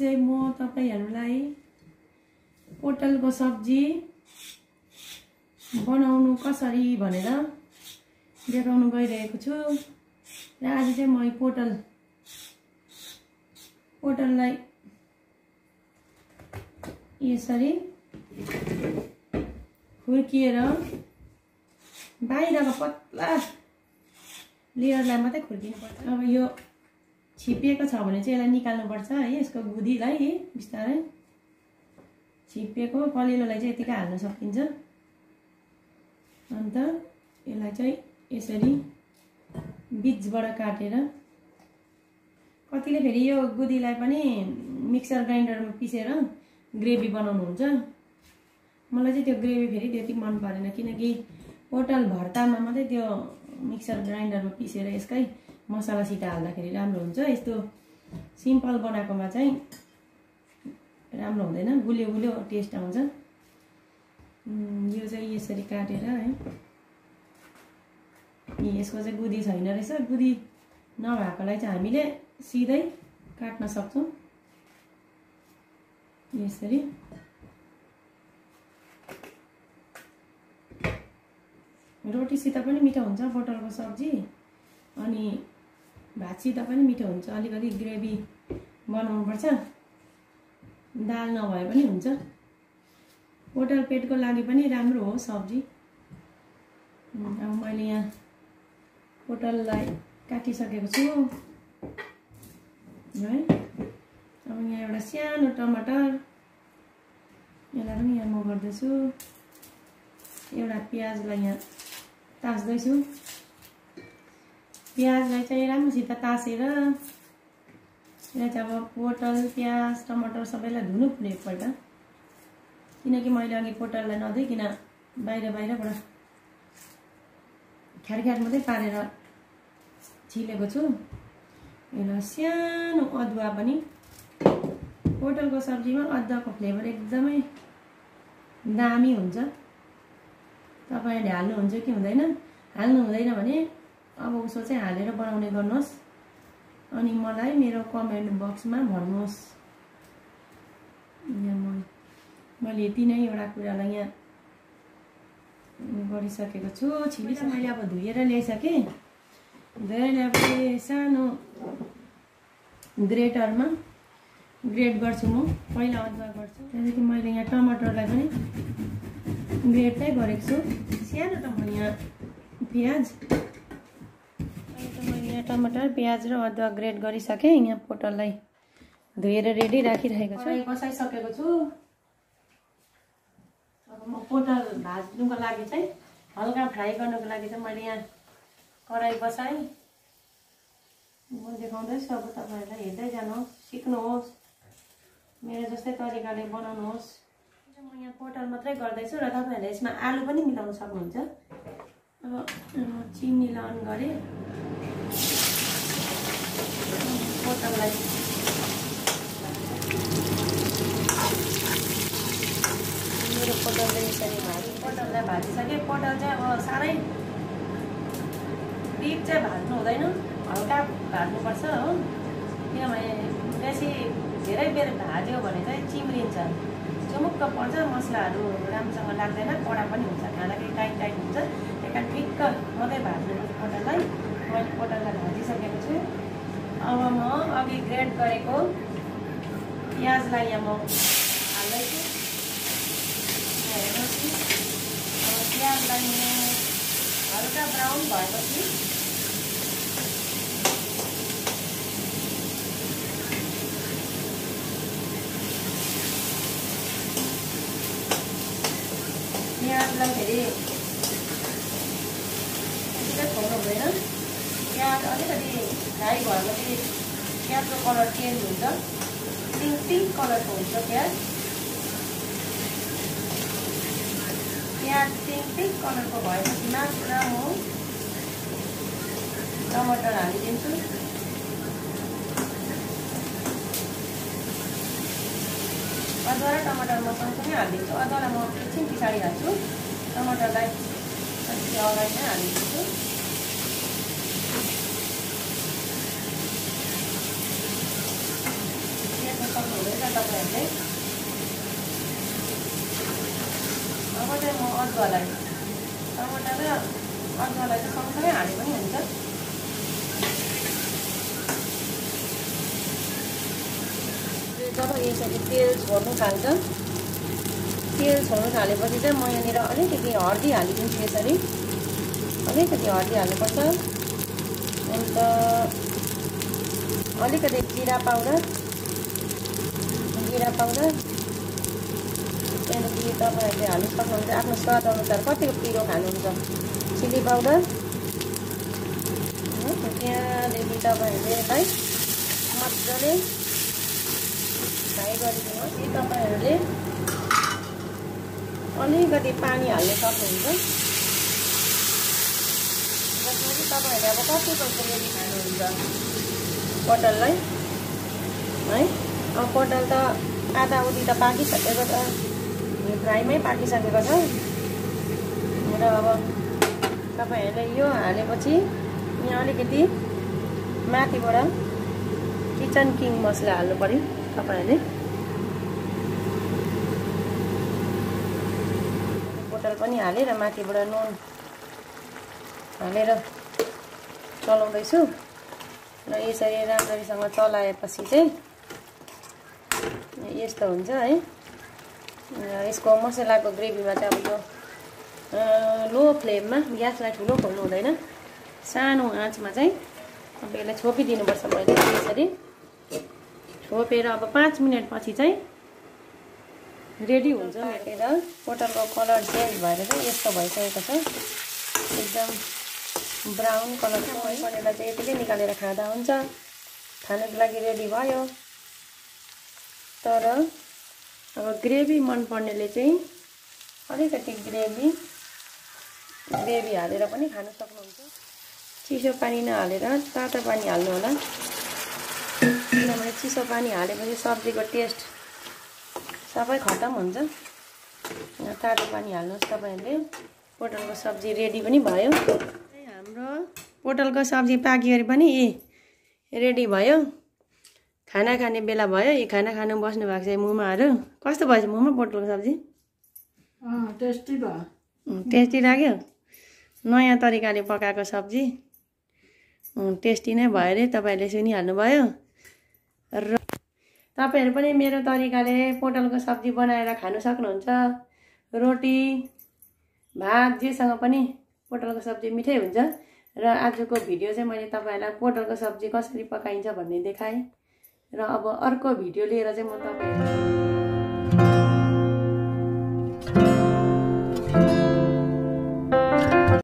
चाहिँ म तपाईहरुलाई पोटलको सब्जी बनाउनु कसरी भनेर देखाउन गइरहेको छु। र आज चाहिँ म पोटललाई यसरी खुर्किएर बाहिरको पतला लेयरलाई मात्रै खुर्किनु पर्छ। अब यो छिपिएको छ भने चाहिँ यसलाई निकाल्नु पर्छ है, यसको गुदीलाई बिस्तारै छिपिएको कलिलोलाई चाहिँ यतिकै हाल्न सकिन्छ। अन्त यसलाई चाहिँ यसरी बीचबाट काटेर कतिले फेरि यो गुदीलाई पनि मिक्सर ग्राइन्डरमा पिसेर ग्रेभी बनाउनु हुन्छ। मलाई चाहिँ त्यो ग्रेभी फेरि त्यति मन परेन, किनकि पोटल भर्तामा मात्रै त्यो मिक्सर ग्राइन्डरमा पिसेर यसकै मसला सिटा हाल्दाखेरि राम्रो हुन्छ। यस्तो सिम्पल बनाएकोमा चाहिँ राम्रो हुँदैन, गुलियो गुलियो टेस्ट आउँछ। यो चाहिँ यसरी काटेर है, यसको चाहिँ गुदी छैन रहेछ। गुदी नभएकोलाई चाहिँ हामीले सिधै काट्न सक्छौं यसरी। रोटीसित पनि मिठो हुन्छ पोटलको सब्जी, अनि भातसित पनि मिठो हुन्छ। अलिकति ग्रेभी बनाउनु पर्छ, दाल नभए पनि हुन्छ। पोटल पेटको लागि पनि राम्रो हो सब्जी। अब मैले यहाँ पोटललाई काटिसकेको छु है। अब यहाँ एउटा सानो टमाटर, यसलाई पनि यहाँ म गर्दैछु। एउटा प्याजलाई यहाँ तास्दैछु। प्याजलाई चाहिँ राम्रोसित तासेर यसलाई चाहिँ अब पोटल प्याज टमाटर सबैलाई धुनु पर्यो एकपल्ट, किनकि मैले अघि पोटललाई नधोइकन बाहिरबाट ख्यार मात्रै पारेर छिलेको छु। एउटा सानो अदुवा पनि, पोटलको सब्जीमा अदुवाको फ्लेभर एकदमै दामी हुन्छ। तपाईले हाल्नुहुन्छ कि हुँदैन? हाल्नु हुँदैन भने अब उसो चाहिँ हालेर बनाउने गर्नुहोस्, अनि मलाई मेरो कमेन्ट बक्समा भन्नुहोस्। यहाँ मैले यति नै एउटा कुरालाई यहाँ गरिसकेको छु। छिलिस मैले अब धुएर ल्याइसकेँ। धुएर ल्याएपछि सानो ग्रेटरमा ग्रेट गर्छु म। पहिला अदुवा गर्छु, त्यहाँदेखि मैले यहाँ टमाटरलाई पनि ग्रेटै गरेको छु। सानो टमाटर यहाँ प्याज, मैले यहाँ टमाटर प्याज र अदुवा ग्रेट गरिसकेँ। यहाँ पोटललाई धुएर रेडी राखिरहेको छु। कसाइसकेको छु। अब म पोटल भाज्नुको लागि चाहिँ हल्का फ्राई गर्नुको लागि चाहिँ मैले यहाँ कराई बसाएँ। म देखाउँदैछु, अब तपाईहरुलाई हेर्दै जानुहोस्, सिक्नुहोस्, मेरो जस्तै तरिकाले बनाउनुहोस्। म यहाँ पोटल मात्रै गर्दैछु र तपाईहरुले यसमा आलु पनि मिलाउन सक्नुहुन्छ। अब चिनीलाई अन गरेँ। पोटललाई मेरो पोटललाई यसरी पोटललाई भाजिसकेँ। पोटल चाहिँ अब साह्रै डिप चाहिँ भाज्नु हुँदैन, हल्का भाज्नुपर्छ हो, किनभने बेसी धेरै बेर भाज्यो भने चाहिँ चिम्रिन्छ, चुमुक्क पर्छ, मसलाहरू राम्रोसँग लाग्दैन, कडा पनि हुन्छ, खाँदाखेरि टाइट हुन्छ। त्यही ठिक्क मात्रै भाज्नुपर्छ पोटललाई। मैले पोटललाई भाजिसकेको छु। अब म अघि ग्रेट गरेको प्याजलाई यहाँ म हाल्दैछु। हेर्नुहोस्, अब प्याजलाई म हल्का ब्राउन भएपछि प्याजलाई फेरि यतिकै छोड्नु हुँदैन। प्याज अलिकति फ्राई भएपछि प्याजको कलर चेन्ज हुन्छ, पिङ्क कलरको हुन्छ प्याज। प्याज पिङ्क कलरको भएपछि मात्र म टमाटर हालिदिन्छु। अदुवा र टमाटर म सँगसँगै हालिदिन्छु। अदुवालाई म एकछिन पछाडि हाल्छु, टमाटरलाई अलिकति अगाडि नै हालिदिन्छु। सक्नुहुँदैछ। तपाईहरुले अब चाहिँ म अदुवालाई टमाटर र अदुवालाई चाहिँ सँगसँगै हाले पनि हुन्छ। जब यसरी तेल छोड्नु थाल्छ, तेल छोड्नु थालेपछि चाहिँ म यहाँनिर अलिकति हर्दी हालिदिन्छु। यसरी अलिकति हर्दी हाल्नुपर्छ। अन्त अलिकति जिरा पाउडर, त्यहाँदेखि तपाईँहरूले हाल्नु सक्नुहुन्छ आफ्नो स्वाद अनुसार कतिको पिरो खानुहुन्छ। चिली पाउडर, त्यहाँदेखि तपाईँहरूले यसलाई मजाले फ्राई गरिदिनुहोस्। तपाईँहरूले अलिकति पानी हाल्न सक्नुहुन्छ, जसमा चाहिँ तपाईँहरूले अब कतिको ग्रेभी खानुहुन्छ पोटललाई है। अब पोटल त आधा उधी त पाकिसकेको छ, फ्राईमै पाकिसकेको छ। र अब तपाईँहरूले यो हालेपछि यहाँ अलिकति माथिबाट किचन किङ मसला हाल्नु पर्यो। तपाईँहरूले पोटल पनि हालेर माथिबाट नुन हालेर चलाउँदैछु। र यसरी राम्ररीसँग चलाएपछि चाहिँ यस्तो हुन्छ है। यसको मसलाको ग्रेभीमा चाहिँ अब यो लो फ्लेममा ग्यासलाई ठुलो खोल्नु हुँदैन, सानो आँचमा चाहिँ अब यसलाई छोपिदिनुपर्छ। मैले यसरी छोपेर अब 5 मिनटपछि चाहिँ रेडी हुन्छ। मेटेर पोटलको कलर चेन्ज भएर चाहिँ यस्तो भइसकेको छ, एकदम ब्राउन कलर छ। परेर चाहिँ यतिकै निकालेर खाँदा हुन्छ, खानुको लागि रेडी भयो। तर अब ग्रेभी मन पर्नेले चाहिँ अलिकति ग्रेभी हालेर पनि खान सक्नुहुन्छ। चिसो पानी नहालेर तातो पानी हाल्नु होला, किनभने चिसो पानी हालेपछि सब्जीको टेस्ट सबै खतम हुन्छ। तातो पानी हाल्नुहोस् तपाईँहरूले। पोटलको सब्जी रेडी पनि भयो। हाम्रो पोटलको सब्जी पाकेर पनि रेडी भयो। खाना खाने बेला भयो। यी खाना खानु बस्नु भएको छ मुमाहरू। कस्तो भएछ मुमा पोटलको सब्जी? टेस्टी भयो। टेस्टी लाग्यो। नयाँ तरिकाले पकाएको सब्जी टेस्टी नै भयो रे। तपाईँहरूले सुनिहाल्नु भयो। र तपाईँहरू पनि मेरो तरिकाले पोटलको सब्जी बनाएर खानु सक्नुहुन्छ। रोटी भात जेसँग पनि पोटलको सब्जी मिठै हुन्छ। र आजको भिडियो चाहिँ मैले तपाईँहरूलाई पोटलको सब्जी कसरी पकाइन्छ भन्ने देखाएँ। र अब अर्को भिडियो लिएर चाहिँ म तपाईँहरू